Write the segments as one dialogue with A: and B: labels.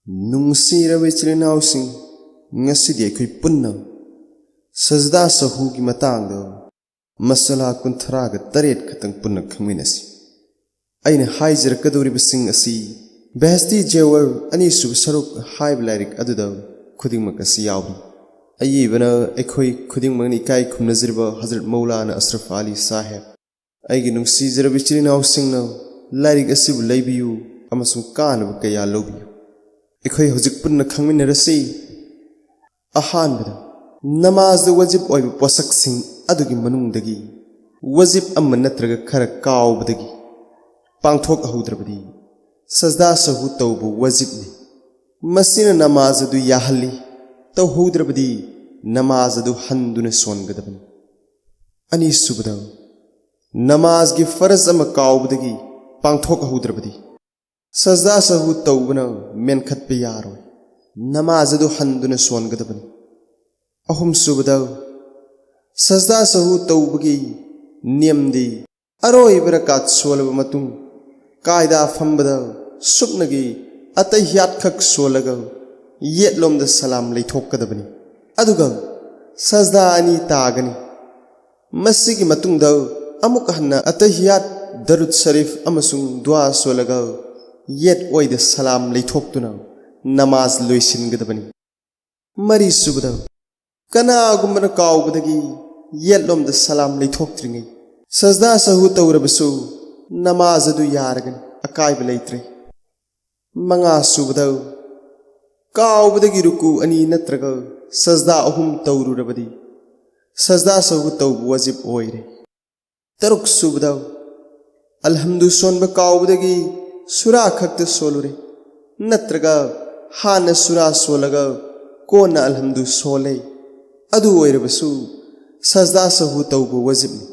A: ꯅꯨꯡꯁꯤꯔꯕ ꯏꯆꯤꯜ-ꯏꯅꯥꯎꯁꯤꯡ, ꯉꯁꯤꯗꯤ ꯑꯩꯈꯣꯏ ꯄꯨꯟꯅ ꯁꯖꯗꯥ ꯁꯍꯨꯒꯤ ꯃꯇꯥꯡꯗ ꯃꯁꯂꯥ 38 ꯈꯛꯇꯪ ꯄꯨꯟꯅ ꯈꯪꯃꯤꯟꯅꯁꯤ꯫ ꯑꯩꯅ ꯍꯥꯏꯖꯔꯛꯀꯗꯧꯔꯤꯕꯁꯤꯡ ꯑꯁꯤ ꯕꯦꯍꯦꯁꯇꯤ ꯖꯦꯋꯔ ꯑꯅꯤꯁꯨꯕ ꯁꯔꯨꯛ ꯍꯥꯏꯕ ꯂꯥꯏꯔꯤꯛ ꯑꯗꯨꯗ ꯈꯨꯗꯤꯡꯃꯛ ꯑꯁꯤ ꯌꯥꯎꯔꯤ꯫ ꯑꯏꯕꯅ ꯑꯩꯈꯣꯏ ꯈꯨꯗꯤꯡꯃꯛꯅ ꯏꯀꯥꯏ ꯈꯨꯝꯅꯖꯔꯤꯕ ꯍꯖꯔꯠ ꯃꯧꯂꯥꯅ ꯑꯁꯔꯐ ꯑꯂꯤ ꯁꯥꯍꯦꯕ꯫ ꯑꯩꯒꯤ ꯅꯨꯡꯁꯤꯖꯔꯕ ꯏꯆꯤꯜ-ꯏꯅꯥꯎꯁꯤꯡꯅ ꯂꯥꯏꯔꯤꯛ ꯑꯁꯤꯕꯨ ꯂꯩꯕꯤꯌꯨ ꯑꯃꯁꯨꯡ ꯀꯥꯟꯅꯕ ꯀꯌꯥ ꯂꯧꯕꯤꯌꯨ꯫ ꯑꯩꯈꯣꯏ ꯍꯧꯖꯤꯛ ꯄꯨꯟꯅ ꯈꯪꯃꯤꯟꯅꯔꯁꯤ꯫ ꯑꯍꯥꯟꯕꯗ ꯅꯃꯥꯖꯗ ꯋꯥꯖꯤꯕ ꯑꯣꯏꯕ ꯄꯣꯠꯁꯛꯁꯤꯡ ꯑꯗꯨꯒꯤ ꯃꯅꯨꯡꯗꯒꯤ ꯋꯥꯖꯤꯕ ꯑꯃ ꯅꯠꯇ꯭ꯔꯒ ꯈꯔ ꯀꯥꯎꯕꯗꯒꯤ ꯄꯥꯡꯊꯣꯛꯍꯧꯗ꯭ꯔꯕꯗꯤ ꯁꯖꯗꯥ ꯁꯍꯨ ꯇꯧꯕ ꯋꯥꯖꯤꯕꯅꯤ꯫ ꯃꯁꯤꯅ ꯅꯃꯥꯖ ꯑꯗꯨ ꯌꯥꯍꯜꯂꯤ, ꯇꯧꯍꯧꯗ꯭ꯔꯕꯗꯤ ꯅꯃꯥꯖ ꯑꯗꯨ ꯍꯟꯗꯨꯅ ꯁꯣꯟꯒꯗꯕꯅꯤ꯫ ꯑꯅꯤꯁꯨꯕꯗ ꯅꯃꯥꯖꯒꯤ ꯐꯔꯖ ꯑꯃ ꯀꯥꯎꯕꯗꯒꯤ ꯄꯥꯡꯊꯣꯛꯍꯧꯗ꯭ꯔꯕꯗꯤ ꯁꯖꯗꯥ ꯁꯍꯨ ꯇꯧꯕꯅ ꯃꯦꯟꯈꯠꯄ ꯌꯥꯔꯣꯏ, ꯅꯃꯥꯖ ꯑꯗꯨ ꯍꯟꯗꯨꯅ ꯁꯣꯟꯒꯗꯕꯅꯤ꯫ ꯑꯍꯨꯝꯁꯨꯕꯗ ꯁꯖꯗꯥ ꯁꯍꯨ ꯇꯧꯕꯒꯤ ꯅꯤꯌꯝꯗꯤ ꯑꯔꯣꯏꯕ ꯔꯀꯥꯠ ꯁꯣꯜꯂꯕ ꯃꯇꯨꯡ ꯀꯥꯏꯗꯥ ꯐꯝꯕꯗ ꯁꯨꯞꯅꯒꯤ ꯑꯇꯍꯤꯌꯥꯠꯈꯛ ꯁꯣꯜꯂꯒ ꯌꯦꯠꯂꯣꯝꯗ ꯁꯂꯥꯝ ꯂꯩꯊꯣꯛꯀꯗꯕꯅꯤ, ꯑꯗꯨꯒ ꯁꯖꯗꯥ ꯑꯅꯤ ꯇꯥꯒꯅꯤ꯫ ꯃꯁꯤꯒꯤ ꯃꯇꯨꯡꯗ ꯑꯃꯨꯛ ꯍꯟꯅ ꯑꯇꯍꯤꯌꯥꯠ, ꯗꯔꯨꯗ ꯁꯔꯤꯐ ꯑꯃꯁꯨꯡ ꯗꯨઆ ꯁꯣꯜꯂꯒ ꯌꯦꯠ ꯑꯣꯏꯗ ꯁꯂꯥꯝ ꯂꯩꯊꯣꯛꯇꯨꯅ ꯅꯃꯥꯖ ꯂꯣꯏꯁꯤꯟꯒꯗꯕꯅꯤ꯫ ꯃꯔꯤꯁꯨꯕꯗ ꯀꯅꯥꯒꯨꯝꯕꯅ ꯀꯥꯎꯕꯗꯒꯤ ꯌꯦꯠꯂꯣꯝꯗ ꯁꯂꯥꯝ ꯂꯩꯊꯣꯛꯇ꯭ꯔꯤꯉꯩ ꯁꯖꯗꯥ ꯁꯍꯨ ꯇꯧꯔꯕꯁꯨ ꯅꯃꯥꯖ ꯑꯗꯨ ꯌꯥꯔꯒꯅꯤ, ꯑꯀꯥꯏꯕ ꯂꯩꯇ꯭ꯔꯦ꯫ ꯃꯉꯥꯁꯨꯕꯗ ꯀꯥꯎꯕꯗꯒꯤ ꯔꯨꯀꯨ 2 ꯅꯠꯇ꯭ꯔꯒ ꯁꯖꯗꯥ 3 ꯇꯧꯔꯨꯔꯕꯗꯤ ꯁꯖꯗꯥ ꯁꯍꯨ ꯇꯧꯕ ꯋꯥꯖꯤꯕ ꯑꯣꯏꯔꯦ꯫ ꯇꯔꯨꯛꯁꯨꯕꯗ ꯑꯜꯍꯝꯗꯨ ꯁꯣꯟꯕ ꯀꯥꯎꯕꯗꯒꯤ ꯁꯨꯔꯥ ꯈꯛꯇ ꯁꯣꯜꯂꯨꯔꯦ, ꯅꯠꯇ꯭ꯔꯒ ꯍꯥꯟꯅ ꯁꯨꯔꯥ ꯁꯣꯜꯂꯒ ꯀꯣꯟꯅ ꯑꯜꯍꯝꯗꯨ ꯁꯣꯜꯂꯦ, ꯑꯗꯨ ꯑꯣꯏꯔꯕꯁꯨ ꯁꯖꯗꯥ ꯁꯍꯨ ꯇꯧꯕ ꯋꯥꯖꯤꯕꯅꯤ꯫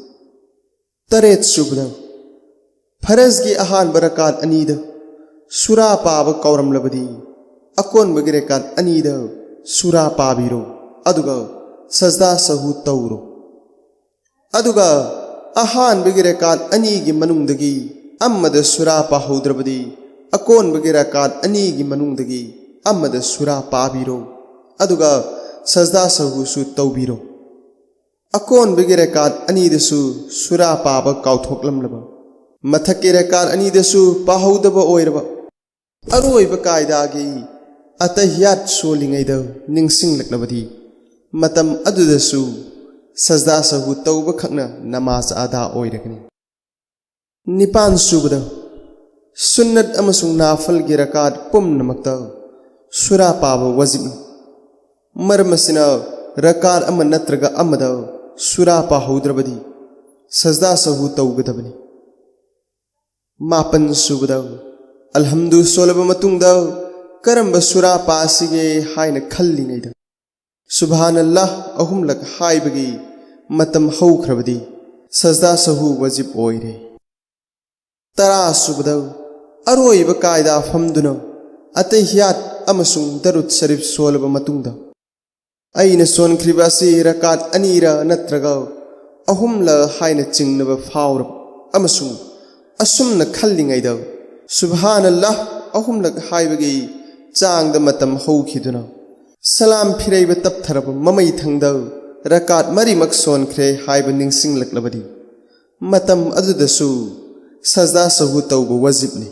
A: ꯇꯔꯦꯠꯁꯨꯕꯗ ꯐꯔꯖꯒꯤ ꯑꯍꯥꯟꯕ ꯔꯀꯥꯠ 2ꯗ ꯁꯨꯔꯥ ꯄꯥꯕ ꯀꯥꯎꯔꯝꯂꯕꯗꯤ ꯑꯀꯣꯟꯕꯒꯤ ꯔꯀꯥꯠ 2ꯗ ꯁꯨꯔꯥ ꯄꯥꯕꯤꯔꯣ, ꯑꯗꯨꯒ ꯁꯖꯗꯥ ꯁꯍꯨ ꯇꯧꯔꯣ꯫ ꯑꯗꯨꯒ ꯑꯍꯥꯟꯕꯒꯤ ꯔꯀꯥꯠ 2ꯒꯤ ꯃꯅꯨꯡꯗꯒꯤ ꯑꯃꯗ ꯁꯨꯔꯥ ꯄꯥꯍꯧꯗ꯭ꯔꯕꯗꯤ ꯑꯀꯣꯟꯕꯒꯤ ꯔꯀꯥꯠ 2ꯒꯤ ꯃꯅꯨꯡꯗꯒꯤ ꯑꯃꯗ ꯁꯨꯔꯥ ꯄꯥꯕꯤꯔꯣ, ꯑꯗꯨꯒ ꯁꯖꯗꯥ ꯁꯍꯨꯁꯨ ꯇꯧꯕꯤꯔꯣ꯫ ꯑꯀꯣꯟꯕꯒꯤ ꯔꯀꯥꯠ 2ꯗꯁꯨ ꯁꯨꯔꯥ ꯄꯥꯕ ꯀꯥꯎꯊꯣꯛꯂꯝꯂꯕ, ꯃꯊꯛꯀꯤ ꯔꯀꯥꯠ 2ꯗꯁꯨ ꯄꯥꯍꯧꯗꯕ ꯑꯣꯏꯔꯕ, ꯑꯔꯣꯏꯕ ꯀꯥꯏꯗꯥꯒꯤ ꯑꯇꯍꯤꯌꯥꯠ ꯁꯣꯜꯂꯤꯉꯩꯗ ꯅꯤꯡꯁꯤꯡꯂꯛꯂꯕꯗꯤ ꯃꯇꯝ ꯑꯗꯨꯗꯁꯨ ꯁꯖꯗꯥ ꯁꯍꯨ ꯇꯧꯕꯈꯛꯅ ꯅꯃꯥꯖ ꯑꯗꯥ ꯑꯣꯏꯔꯒꯅꯤ꯫ ꯅꯤꯄꯥꯟꯁꯨꯕꯗ ꯁꯨꯟꯅꯠ ꯑꯃꯁꯨꯡ ꯅꯥꯐꯜꯒꯤ ꯔꯀꯥꯠ ꯄꯨꯝꯅꯃꯛꯇ ꯁꯨꯔꯥ ꯄꯥꯕ ꯋꯥꯖꯤꯕꯅꯤ꯫ ꯃꯔꯝ ꯑꯁꯤꯅ ꯔꯀꯥꯠ ꯑꯃ ꯅꯠꯇ꯭ꯔꯒ ꯑꯃꯗ ꯁꯨꯔꯥ ꯄꯥꯍꯧꯗ꯭ꯔꯕꯗꯤ ꯁꯖꯗꯥ ꯁꯍꯨ ꯇꯧꯒꯗꯕꯅꯤ꯫ ꯃꯥꯄꯟꯁꯨꯕꯗ ꯑꯜꯍꯝꯗꯨ ꯁꯣꯜꯂꯕ ꯃꯇꯨꯡꯗ ꯀꯔꯝꯕ ꯁꯨꯔꯥ ꯄꯥꯁꯤꯒꯦ ꯍꯥꯏꯅ ꯈꯜꯂꯤꯉꯩꯗ ꯁꯨꯕꯍꯥꯅꯜꯂꯥꯍ 3 ꯍꯥꯏꯕꯒꯤ ꯃꯇꯝ ꯍꯧꯈ꯭ꯔꯕꯗꯤ ꯁꯖꯗꯥ ꯁꯍꯨ ꯋꯥꯖꯤꯕ ꯑꯣꯏꯔꯦ꯫ 10ꯁꯨꯕꯗ ꯑꯔꯣꯏꯕ ꯀꯥꯏꯗꯥ ꯐꯝꯗꯨꯅ ꯑꯇꯍꯤꯌꯥꯠ ꯑꯃꯁꯨꯡ ꯗꯔꯨꯗ ꯁꯔꯤꯐ ꯁꯣꯜꯂꯕ ꯃꯇꯨꯡꯗ ꯑꯩꯅ ꯁꯣꯟꯈ꯭ꯔꯤꯕ ꯑꯁꯤ ꯔꯀꯥꯠ 2ꯔ ꯅꯠꯇ꯭ꯔꯒ 3ꯂ ꯍꯥꯏꯅ ꯆꯤꯡꯅꯕ ꯐꯥꯎꯔꯕ ꯑꯃꯁꯨꯡ ꯑꯁꯨꯝꯅ ꯈꯜꯂꯤꯉꯩꯗ ꯁꯨꯕꯍꯥꯅꯜꯂꯥꯍ 3 ꯍꯥꯏꯕꯒꯤ ಚಾಂಗ್ದ ಮತಂ ಹೌಖಿದುನ ಸಲಾಂ ಫಿರೈಬ ತಪ್ಥರಬ ಮಮೈ ಥಂಗ್ದ ರಕಾತ್ ಮರಿಮಕ್ ಸೋನ್ಖ್ರೆ ಹಾಯ್ಬ ನಿಂಗ್ಸಿಂಗ್ಲಕ್ಲಬದಿ ಮತಂ ಅದುದಸು ಸಜ್ದಾ ಸಹು ತೌಬ ವಜಿಬ್ನಿ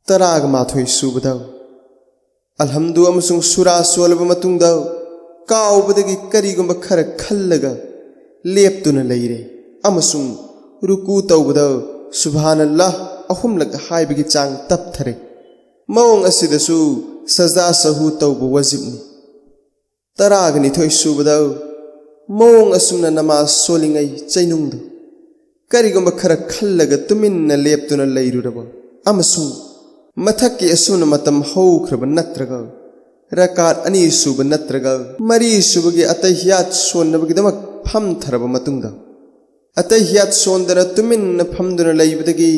A: ತರಾಗ ಮಾಥೋಯ್ ಸೂಬದ ಅಲ್ಹಮ್ದು ಅಮಸುಂಗ್ ಸುರಾ ಸೋಲಬ ಮತುಂಗ್ದ ಕಾವುಬದಗಿ ಕರಿಗುಂಬ ಖರ ಖಲ್ಲಗ ಲೇಪ್ತುನ ಲೈರೆ ಅಮಸುಂಗ್ ರುಕು ತೌಬದ ಸುಬ್ಹಾನಲ್ಲಾಹ್ ಅಹುಮ್ಲಕ್ ಹಾಯ್ಬಗಿ ಚಾಂಗ್ ತಪ್ಥರೆ ಮೌಂಗ್ ಅಸಿದಸು ಸಜ್ದಾ ಸಹು ತೌಬ ವಜಿಬ್ನಿ ತರಾಗ ನಿಥೋಯ್ ಸೂಬದ ಮೌಂಗ್ ಅಸುಮ್ನ ನಮಾಜ್ ಸೋಲಿಂಗೈ ಚೈನುಂಗ್ದ ಕರಿಗುಂಬ ಖರ ಖಲ್ಲಗ ತುಮಿನ್ನ ಲೇಪ್ತುನ ಲೈರುರಬ ಅಮಸುಂಗ್ ಮಥಕ್ಕಿ ಅಸುಮ್ನ ಮತಂ ಹೌಖ್ರಬ ನತ್ರಗ ರಕಾತ್ 2 ಸೂಬ ನತ್ರಗ ಮರಿ ಸೂಬಗೆ ಅತಹಿಯಾತ್ ಸೋನ್ನಬಗಿದಮಕ್ ಫಮ್ಥರಬ ಮತುಂಗ್ದ ಅತಹಿಯಾತ್ ಸೋಂದನ ತುಮಿನ್ನ ಫಮ್ದುನ ಲೈಬದಗಿ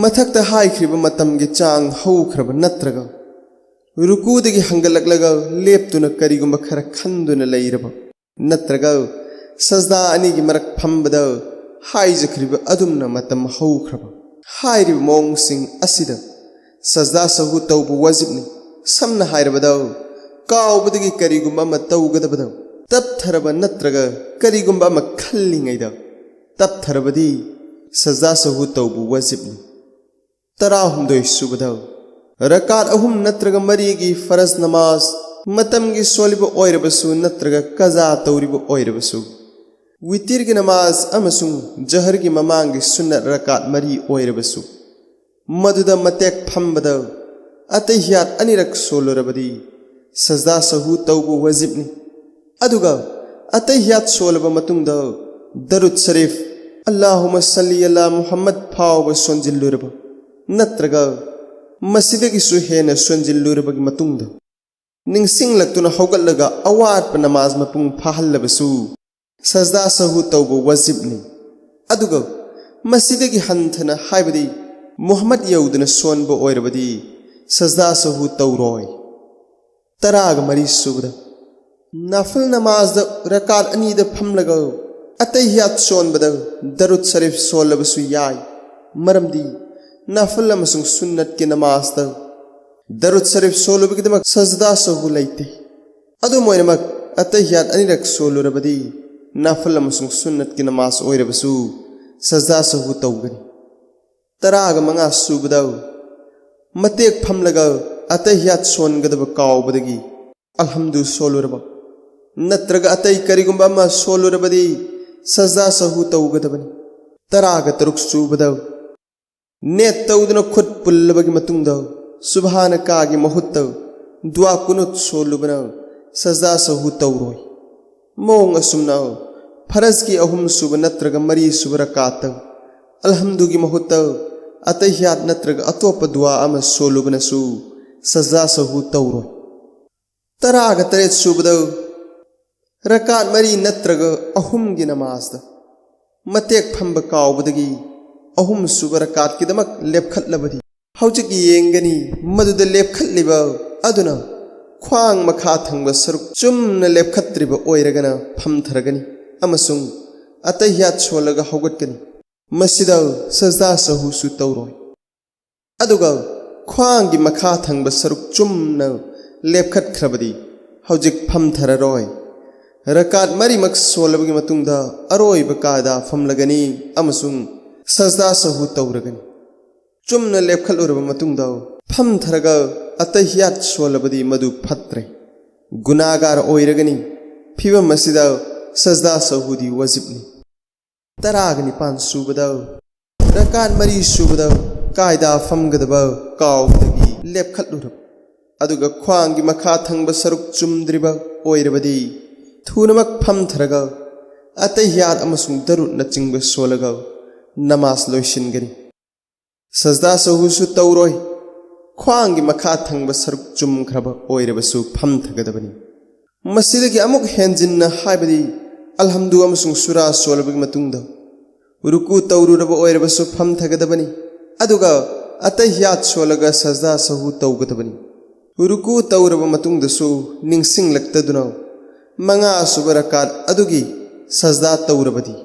A: ಮಥಕ್ತ ಹಾಯ್ಖ್ರಿಬ ಮತಂಗೆ ಚಾಂಗ್ ಹೌಖ್ರಬ ನತ್ರಗ ರುಕೂದಗಿ ಹಂಗಲಕ್ಲಗ ಲೇಪ್ತುನ ಕರಿಗುಂಬ ಖರ ಖಂದುನ ಲೈರಬ ನತ್ರಗ ಸಜ್ದಾ ಅನಿಗಿ ಮರಕ್ ಫಂಬದ ಹಾಯ್ಜಖ್ರಿಬ ಅದುಮ್ನ ಮತಂ ಹೌಖ್ರಬ ಹಾಯ್ರಿಬ ಮೌಂಗ್ ಸಿಂಗ್ ಅಸಿದ ಸಜ್ದಾ ಸಹು ತೌಬ ವಜಿಬ್ನಿ समना हायरबदा काउबदगी करिगुंबा अमा तौगदबदा तप्थरबा नत्रगा करिगुंबा अमा खल्लिङैदा तप्थरबदी सजा सहु तौबु वाजिबनि तराहुमदोय सुबदा रकात अहुम नत्रगा मरीगी फरज नमाज मतमगी सोलिबो ओइरबसु नत्रगा कजा तौरिबो ओइरबसु वितिरगी नमाज अमसुंग जहरगी ममांगी सुन्नत रकात मरी ओइरबसु मदुदा मतेक फंबदा अतहियात अनिरक सोलोरबदी सजा सहु तौबु वाजिबनि अदुगा अतहियात सोलबा मतुंगदा दरुद शरीफ अल्लाहुम्मा सल्ली अला मुहम्मद फावबा सोंजिल्लुरबा नत्रगा मसिदगिसु हेना सोंजिल्लुरबगी मतुंगदा निंसिंगलक्तुना हौगल्लगा अवाटप नमाज मपुंग फाहल्लबसु सजदा सहु तौबु वाजिबनि अदुगा मसिदगी हंथना हाइबदी मुहम्मद यौदना सोनबो ओइरबदी सजदा सहु तौरोय तराग मरी सुबदा नफल नमाज रकात अनीद फमलगा अतहियात सोनबदा दरुद शरीफ सोलबसु याय मरमदी नफल अमसुंग सुन्नत के नमाज दा दरुद शरीफ सोलबगिदमक सजदा सहु लैते अदु मोइनमक अतहियात अनिरक सोलुरबदी नफल अमसुंग सुन्नत के नमाज ओइरबसु सजदा सहु तौगनी तराग मंगा सुबदा मतेक फमलगा अतहियात सोनगदब काउबदगी अल्हम्दु सोलुरबा नत्रगा अतै करिगुंबा अमा सोलुरबदी सजदा सहु तौगदबनी तराग तरुक सुबदा नेत तौदना खुद पुल्लबगी मतुंगदा सुबहान कागी महुत्त दुआ कुनुत सोलुबना सजदा सहु तौरोय मोंग असुमना फरज की अहुम सुब नत्रगा मरी सुब रकात अल्हम्दुगी महुत्त अतहियात नत्रगा अतोप दुआ अमा सोलुबनसु सजदा सहु तौरोय तराग तरेत सुबदा रकात मरी नत्रगा अहुम गी नमाजदा मतेक फंब काउबदगी अहुम सुब रकात किदमक लेपखतलबदी हौजिक येंगनी मदुद लेपखतलिबा अदुना ख्वांग मखा थंगबा सरुक चुमना लेपखत्रिबा ओइरगना फमथरगनी अमसुंग अतहियात सोलगा हौगतगनी मसिदा सजदा सहु सु तौरोय अदुगा ख्वांगी मखा थंगबा सरुक चुमना लेपखतख्रबदी हौजिक फमथररोय रकात मरीमक सोलबगी मतुंगदा अरोइबा कादा फमलगनी अमसुंग सजदा सहु तौरगनी चुमना लेपखलुरबा मतुंगदा फमथरगा अतहियात सोलबदी मधु फत्रे गुनागार ओइरगनी फिबम मसिदा सजदा सहुदी वाजिबनी तरागनी पान सुबदा रकात मरी सुबदा कायदा फमगदबा काउबदगी लेपखलुरब अदुगा ख्वांगी मखा थंगबा सरुक चुमद्रिबा ओइरबदी थुनमक फमथरगा अतहियात अमसुंग दरुद नचिंगबा सोलगा नमाज लोइसिनगनी सजदा सहु तौरोय ख्वांगी मखा थंगबा सरुक चुमख्रबा ओइरबसु फमथगदबनी मसिदगी अमुक हेंजिन्ना हाइबदी अल्हम्दु अमसुंग सुरा सोलबगी मतुंगदा रुकु तौरुरबा ओइरबसु फमथगदबनी अदुगा अतहियात सोलगा सजदा सहु तौगदबनी रुकु तौरबा मतुंगदसु निंसिंगलक्तदुना मंगा सुबा रकात अदुगी सजदा तौरबदी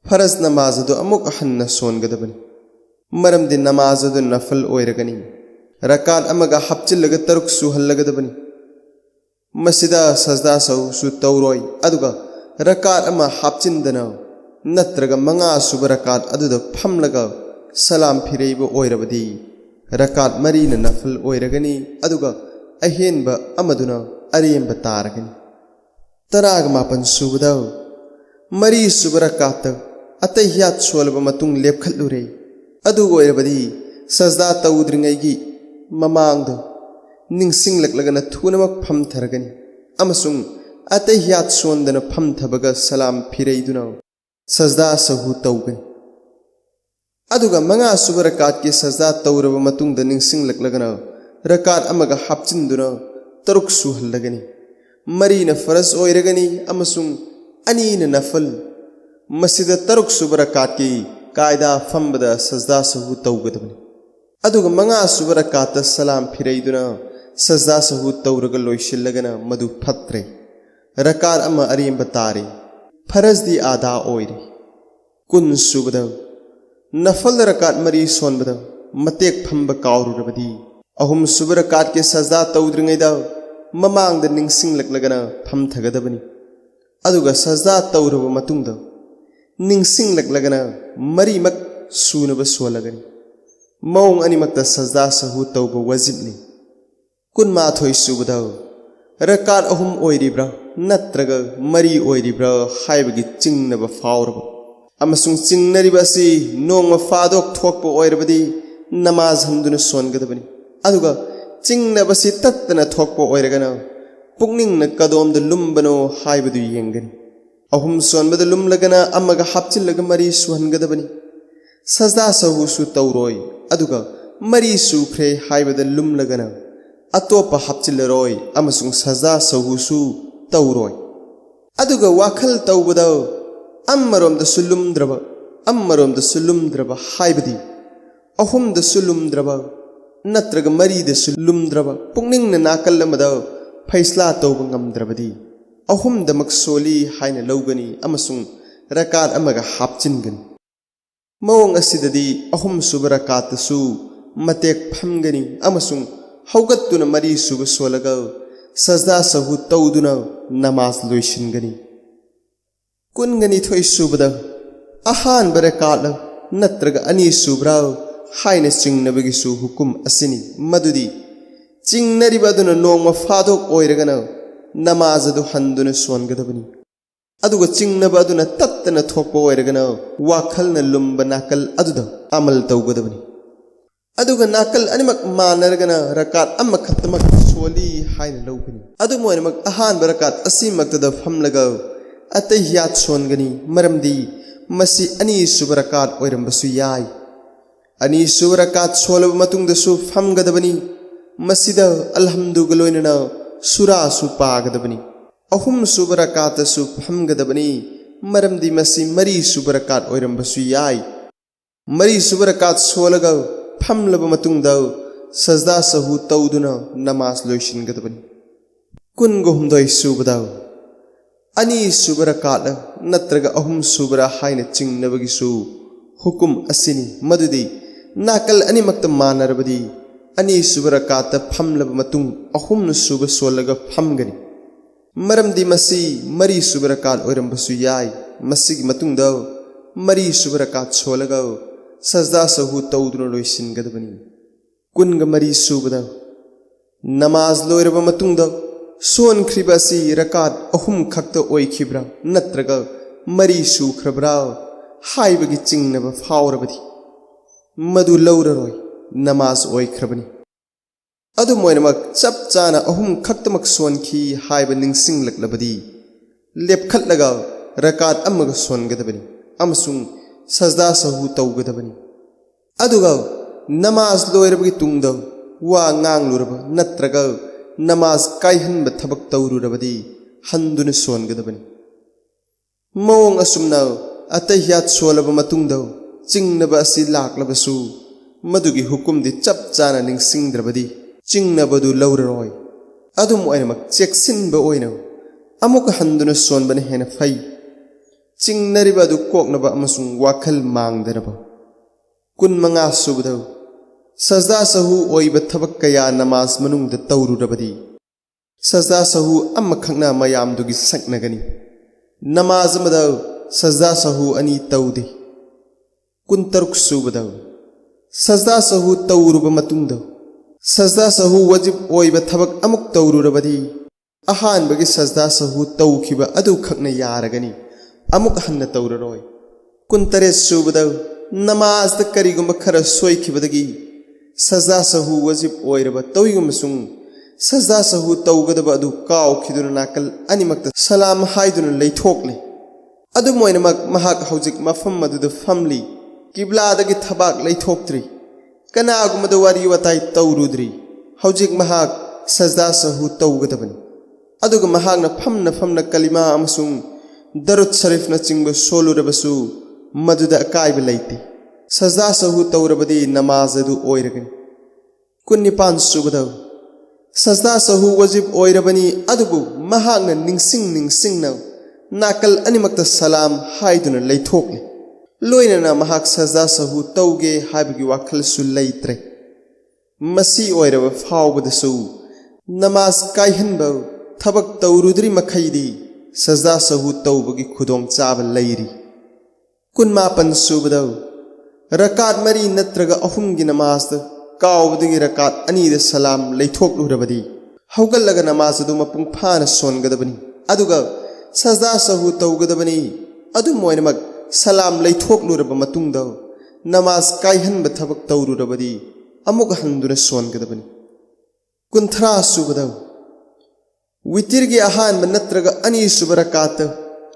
A: फरज नमाज अदु अमुक हन्ना सोनगदबनी मरमदि नमाज अदु नफल ओइरगनी रकात अमगा हपचिलगा तरुक सुहल्लगदबनी मसिदा सजदा सहु तौरोय अदुगा रकात अमा हपचिंदना नत्रगा मंगा सुबा रकात अदुदा फमलगा सलाम फिरैबा ओइरबदी रकात मरीना नफल ओइरगनी अदुगा अहेनबा अमदुना अरेंबा तारगनी तराग मापन सुबदा मरी सुबा रकात अतहियात सोलबा मतुंग लेपखलुरे अदुगा ओइरबदी सजदा तौद्रिंगैगी ममांगदा निंसिंगलक्लगना थुनमक फमथरगनी अमसुंग अतहियात सोंदना फमथबगा सलाम फिरैदुना सजदा सहु तौगनी अदुगा मंगा सुबा रकात की सजदा तौरबा मतुंगदा निंसिंगलक्लगना रकात अमगा हपचिंदुना तरुक सुहल्लगनी मरीना फरज ओइरगनी अमसुंग अनीना नफल मसिदा तरुक सुबा रकात की कायदा फमबदा सजदा सहु तौगदबनी अदुगा मंगा सुबा रकात सलाम फिरैदुना सजदा सहु तौरगा लोइसिल्लगना मधु फत्रे रकात अमा अरेंबा तारे फरज दी आदा ओइरे कुन सुबदा नफल रकात मरी सोनबदा मतेक फंबा काउरुरबदी अहुम सुब रकात के सजदा तौद्रिङैदा ममांग निंगसिंगलगना फमथगदबनी अदुगा सजदा तौरब मतुंगदा निंगसिंगलगना मरीमक सूनब सोलगनी मौंग अनिमक्ता सजदा सहु तौब वजिबनी कुनमाथोय सुबदा रकात अहुम ओइरिब्रा नत्रग मरी ओइरिब्रा हाइबगी चिंगनब फावरब अमसुंग चिंगनरिबसी नोंग फादोक थोकप ओइरबदी नमाज हंदुन सोनगदबनी अदुगा चिंगनबसी तत्तना थोकप ओइरगना पुक्निंगना कदोमद लुम्बनो हाइबदु येंगनी अहुम सोनबद लुमलगना अमगा हापचिलग मरी सुहनगदबनी सजदा सहु तौरोय अदुगा मरी सुख्रे हाइबद लुमलगना अतोप हापचिलरोय अमसुंग सजदा सहु तौरोय अदुगा वाखल तौबद अम्मरोमद सुलुमद्रब हाइबदी अहुमद सुलुमद्रब नत्रग मरीद सुलुमद्रब पुक्निंगना नाकल अमद फैसला तौब ngamद्रबदी अहुमदमक सोली हाइना लौगनी अमसुंग रकात अमगा हापचिनगनी मौंग असिददी अहुम सुब रकातसु मतेक फमगनी अमसुंग हौगत्तुना मरी सुब सोलगा सजदा सहु तौदुना नमाज लोइसिनगनी कुनगनी थोय सुबदा अहान बरकात नत्रग अनि सुब्रा हाइना चिंगनबगिसु हुकुम असिनी मदुदी चिंगनरिबदुना नोंगमा फादोक ओइरगना नमाज अदु हंदुना सोनगदबनी अदुगा चिंगनब अदुना तत्तना थोकप ओइरगना वाखलना लुम्ब नाकल अदुदा अमल तौगदबनी अदुगा नाकल अनिमक मानरगना रकात अमखतमक सोली हाइना लौगनी अदु मोइनमक अहान बरकात असिमक्तदा फमलगा अतहियात सोनगनी मरमदी मसी अनि सुब रकात ओइरंबसु याय अनि सुब रकात सोलब मतुंगदसु फमगदबनी मसीदा अल्हम्दुगा लोइनना सुरासु पागदबनी अहुम सुब रकातसु फमगदबनी मरमदी मसी मरी सुब रकात ओइरंबसु याय मरी सुब रकात सोलगा फमलब मतुंगदा सजदा सहु तौदुना नमाज लोइसिनगदबनी कुनगो हुमदोय सुबदा अनि सुब रकात नत्रगा अहुम सुबरा हाइना चिंगनबगिसु हुकुम असिनी मदुदी नाकल अनिमक्ता मानरबदी अनि सुब रकात फमलब मतुंग अहुम सुब सोलगा फमगनी मरमदी मसी मरी सुब रकात ओइरंबसु याय मसीगी मतुंगदा मरी सुब रकात सोलगा सजदा सहु तौदुना लोइसिनगदबनी कुनगा मरी सुबदा नमाज लोइरब मतुंगदा सोनख्रिबसी रकात अहुम खक्ता ओइखिब्रा नत्रगा मरी सुख्रब्रा हाइबगी चिंगनब फावरबदी मदु लौररोय नमाज ओइख्रबनी अदु मोइनमक चप चाना अहुम खक्तमक सोनखी हाइब निंगसिंगलक्लबदी लेपखलगा रकात अमगा सोनगदबनी अमसुंग सजदा सहु तौगदबनी अदुगा नमाज लोइरबगी तुंगदा वा ngangluraba नत्रगा नमाज कायहनब थबक तौरुरबदी हंदुन सोनगदबनी मौंग असुमना अतहियात सोलब मतुंगदा चिंगनब असि लाक्लबसु मदुगी हुकुमदी चप चाना निंगसिंगद्रबदी चिंगनबदु लौररोय अदुम ओइनमक चेक्सिनब ओइना अमुक हंदुन सोनबने हेना फै चिंगनरिबदु कोकनब अमसुंग वाखल मांगदरब कुनमंगा सुबदा सजदा सहु ओइब थबक कया नमाज मनुंगद तौरुरबदी सजदा सहु अमखंगना मयामदुगी सकनगनी नमाज मदा सजदा सहु अनि तौदे कुनतरुक सुबदा सजदा सहु तौरुब मतुंगदा सजदा सहु वजिब ओइब थबक अमुक तौरुरबदी अहानबगी सजदा सहु तौखिबा अदु खकना यारगनी अमुक हन्न तौररोय कुनतरे सुबदा नमाज द करिगुम खर सोइखिबदगी सजदा सहु वजिब ओइरब तौइगुमसुंग सजदा सहु तौगदब अदु कावखिदुना नाकल अनिमक्ता सलाम हाइदुना लैथोकले अदु मोइनमक महाक हौजिक मफम मदुद फमली किबलादगी थबाक लैथोक्त्री कनागुमद वारी वताई तौरुद्री हौजिक महाक सजदा सहु तौगदबनी अदुग महाकना फमना कलिमा अमसुंग दरुद शरीफना चिंब सोलुरबसु मदुद अकाइब लैते सजदा सहु तौरबदी नमाज अदु ओइरगनी कुन्निपान सुबदा सजदा सहु वजिब ओइरबनी अदुबु महाकना निंगसिंगना नाकल अनिमक्ता सलाम हाइदुना लैथोकले लोइनना महाक सजदा सहु तौगे हाइबगी वाखलसु लैत्रे मसी ओइरबा फावबदसु नमाज कायहनबा थबक तौरुद्री मखैदी सजा सहु तौबगी खुदोंग चाब लैरी कुनमापन सुबदौ रकात मरी नत्रगा अहुमगी नमाज कावबदगी रकात अनीद सलाम लैथोकलुरबदी हौगल्लगा नमाज अदु मपुंग फाना सोनगदबनी अदुगा सजा सहु तौगदबनी अदु मोइनमक सलाम लैथोकलुरबा मतुंगदा नमाज कायहनब थबक तौरुरबदी अमुक हंदुना सोनगदबनी कुंथरा सुबदौ वितिरगी अहानब नत्रगा अनी सुब रकात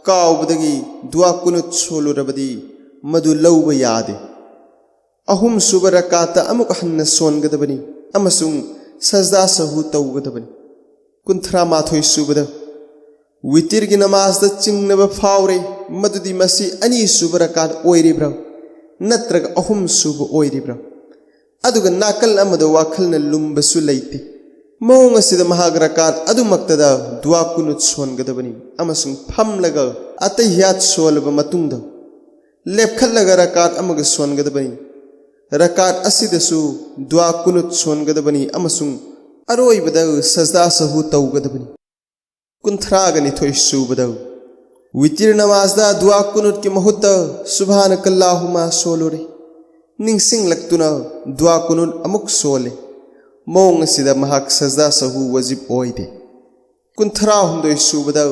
A: कावबदगी दुआ कुनुत सोलुरबदी मदु लौब यादे अहुम सुब रकात अमुक हन्न सोनगदबनी अमसुंग सजदा सहु तौगदबनी कुंथरा माथोय सुबदौ वितिरगी नमाज द चिंगनब फावरे मदुदी मसी अनी सुब रकात ओइरिब्रा नत्रगा अहुम सुब ओइरिब्रा अदुगा नाकल अमद वाखलना लुम्बसु लैते मौंग असिद महाग रकात अदुमक्तदा दुआ कुनुत सोनगदबनी अमसुंग फमलगा अतहियात सोलब मतुंगदा लेपखलगा रकात अमग सोनगदबनी रकात असिदसु दुआ कुनुत सोनगदबनी अमसुंग अरोइबदा सजदा सहु तौगदबनी कुंथरागनि थोय सुबदौ वितिर नमाजदा दुआ कुनुत के महुत सुभानकल्लाहुमा सोलोरे निंगसिंग लक्तुना दुआ कुनुत अमुक सोले मौंग सिदा महाक सजदा सहु वजिब ओइदे कुंथरा हुंदोय सुबदौ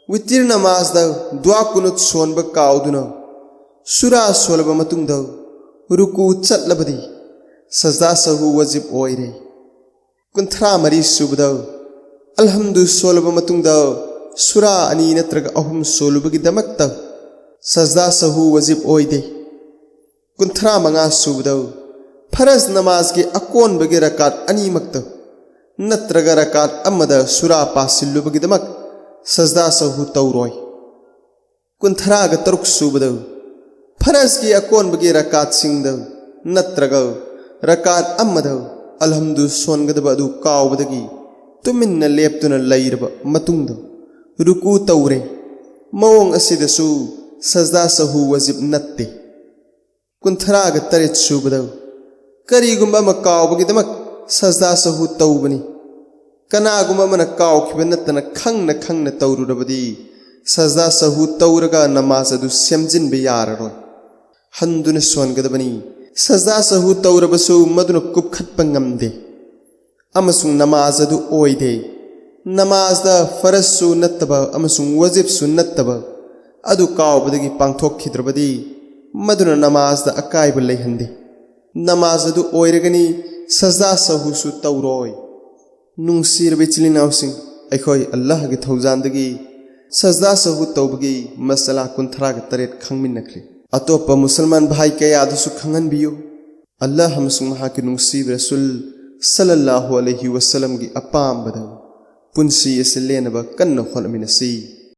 A: वितिर नमाजदा दुआ कुनुत सोनब काउदुना सुरा सोलब मतुंगदा रुकू चटलबदी सजदा सहु वजिब ओइरे कुंथरा मरी सुबदौ अलहम्दु सोलब मतुंगदा सुरा अनी नत्रगा अहुम सोलुबगी दमक्ता सजदा सहु वजिब ओइदे कुंथरा मंगा सुबदौ फरज नमाज के अकोन बगे रकात अनी मक्ता नत्रगा रकात अमदा सुरा पासिल्लुबगी दमक सजदा सहु तौरोय कुंथरा ग तरुक सुबदौ फरज की अकोन बगे रकात सिंगदौ नत्रगा रकात अमदा अलहम्दु सोनगदब अदु कावबदगी तुमिन्न लेप्तुना लैरब मतुंगदा रुकू तौरे मौंग असिदसु सजदा सहु वजिब नत्ते कुंथराग तरेत सुबदौ करीगुंबा म कावबगिदमक सजदा सहु तौबनी कनागुंबा मन कावखिब नत्तना खंगना तौरुरबदी सजदा सहु तौरगा नमाज अदु सेमजिनबे याररोय हंदुना सोनगदबनी सजदा सहु तौरबसु मदुना कुपखटप ngamde अमसुंग नमाज अदु ओइदे नमाज दा फरज सु नत्तबा अमसुंग वजिब सु नत्तबा अदु कावबदगी पांगथोखिद्रबदी मदुना नमाज दा अकायब लैहंदे नमाज अदु ओइरगनी सजदा सहु सु तौरोय नुंगसिरबे चिलिनावसिंग अखोय अल्लाह गे थौजानदगी सजदा सहु तौबगी मसला कुंथरा गे तरेत खंगमिनखरे अतोप मुसलमान भाई कयादसु खंगनबियो अल्लाह हमसुंग महाके नुंगसिब रसूल सल्लल्लाहु अलैहि वसल्लम की अपाम बदौ पुंसी असे लेनब कन्न होलमिनसी।